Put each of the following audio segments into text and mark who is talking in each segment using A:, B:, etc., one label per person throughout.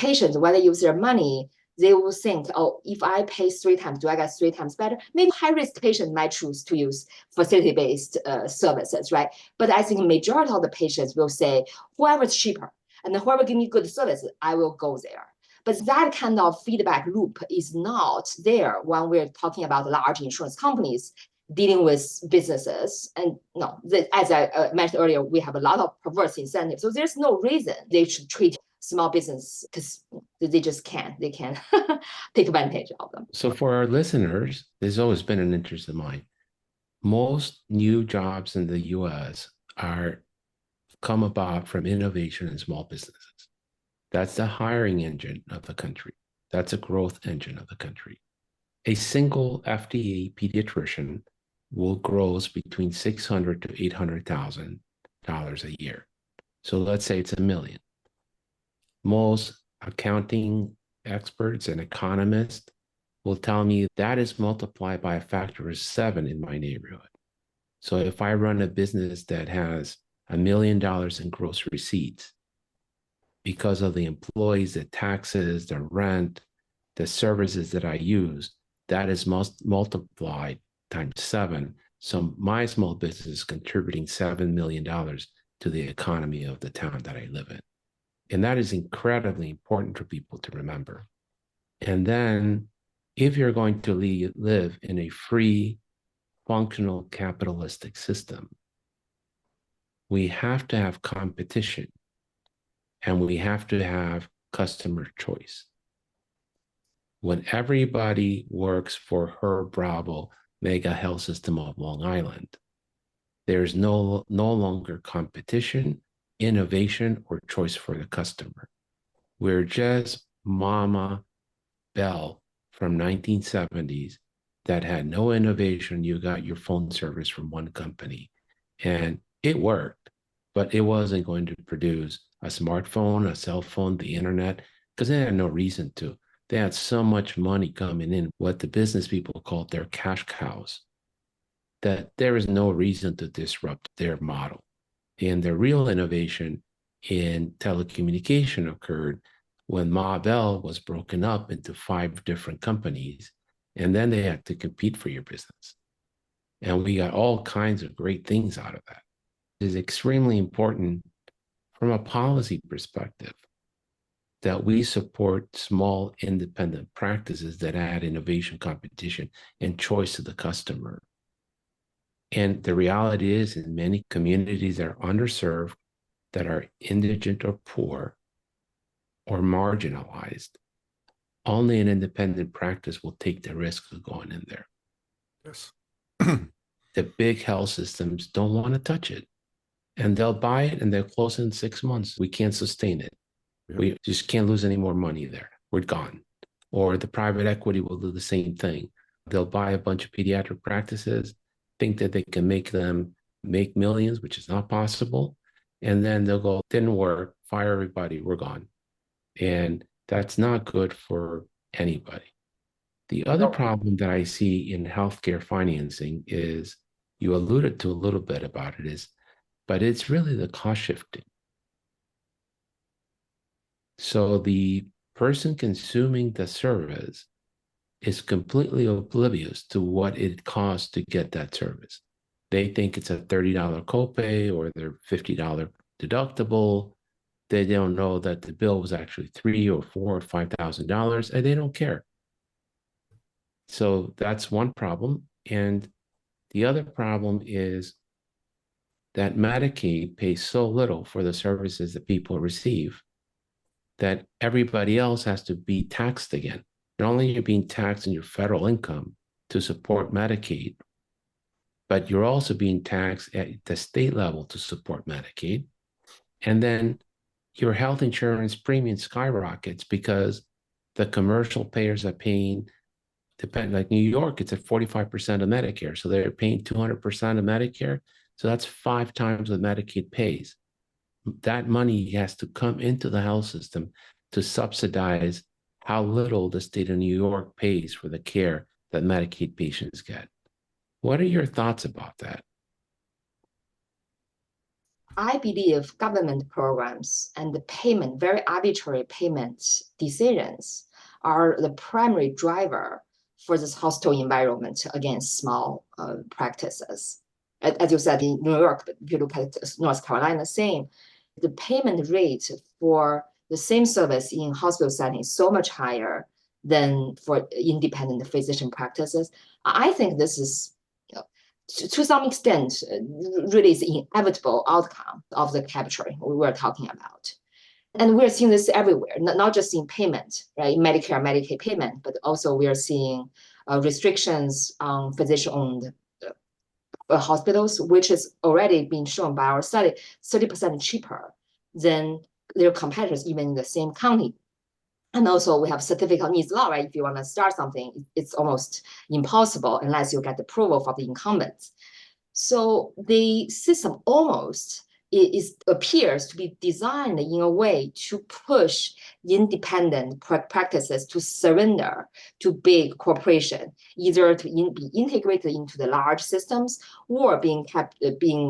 A: patients, when they use their money, they will think, oh, if I pay 3 times, do I get 3 times better? Maybe high-risk patient might choose to use facility-based services, right? But I think majority of the patients will say, whoever's cheaper and whoever give me good service, I will go there. But that kind of feedback loop is not there when we're talking about large insurance companies dealing with businesses. And no, as I mentioned earlier, we have a lot of perverse incentives. So there's no reason they should treat small business because they just can't. They can take advantage of them.
B: So for our listeners, there's always been an interest of mine. Most new jobs in the US are come about from innovation in small businesses. That's the hiring engine of the country. That's a growth engine of the country. A single FDA pediatrician will gross between $600,000 to $800,000 a year. So let's say it's $1 million. Most accounting experts and economists will tell me that is multiplied by a factor of 7 in my neighborhood. So if I run a business that has $1 million in gross receipts, because of the employees, the taxes, the rent, the services that I use, that is multiplied times 7. So my small business is contributing $7 million to the economy of the town that I live in. And that is incredibly important for people to remember. And then if you're going to live in a free, functional capitalistic system, we have to have competition and we have to have customer choice. When everybody works for Herb Bravo Mega Health System of Long Island, there's no longer competition, innovation, or choice for the customer. We're just Mama Bell from 1970s that had no innovation. You got your phone service from one company and it worked, but it wasn't going to produce a smartphone, a cell phone, the internet, because they had no reason to. They had so much money coming in, what the business people called their cash cows, that there is no reason to disrupt their model. And the real innovation in telecommunication occurred when Ma Bell was broken up into 5 different companies, and then they had to compete for your business. And we got all kinds of great things out of that. It is extremely important from a policy perspective that we support small independent practices that add innovation, competition, and choice to the customer. And the reality is, in many communities that are underserved, that are indigent or poor or marginalized, only an independent practice will take the risk of going in there.
C: Yes.
B: The big health systems don't want to touch it. And they'll buy it and they'll close in 6 months. We can't sustain it. Yep. We just can't lose any more money there. We're gone. Or the private equity will do the same thing. They'll buy a bunch of pediatric practices, think that they can make them make millions, which is not possible. And then they'll go, didn't work, fire everybody, we're gone. And that's not good for anybody. The other problem that I see in healthcare financing is, you alluded to a little bit about it, but it's really the cost shifting. So the person consuming the service is completely oblivious to what it costs to get that service. They think it's a $30 copay or their $50 deductible. They don't know that the bill was actually $3,000 or $4,000 or $5,000, and they don't care. So that's one problem. And the other problem is that Medicaid pays so little for the services that people receive that everybody else has to be taxed again. Not only you're being taxed on your federal income to support Medicaid, but you're also being taxed at the state level to support Medicaid. And then your health insurance premium skyrockets because the commercial payers are paying, like New York, it's at 45% of Medicare. So they're paying 200% of Medicare. So that's 5 times what Medicaid pays. That money has to come into the health system to subsidize how little the state of New York pays for the care that Medicaid patients get. What are your thoughts about that?
A: I believe government programs and the payment, very arbitrary payment decisions are the primary driver for this hostile environment against small practices. As you said, in New York, but if you look at North Carolina, same. The payment rate for the same service in hospital setting is so much higher than for independent physician practices. I think this is to some extent, really is the inevitable outcome of the capturing we were talking about. And we're seeing this everywhere, not just in payment, right? Medicare, Medicaid payment, but also we are seeing restrictions on physician-owned hospitals, which is already being shown by our study, 30% cheaper than their competitors, even in the same county. And also we have certificate of needs law, right? If you want to start something, it's almost impossible unless you get the approval from the incumbents. So the system almost appears to be designed in a way to push independent practices to surrender to big corporation, either to be integrated into the large systems or being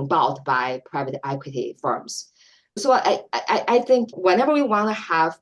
A: bought by private equity firms. So I think whenever we want to have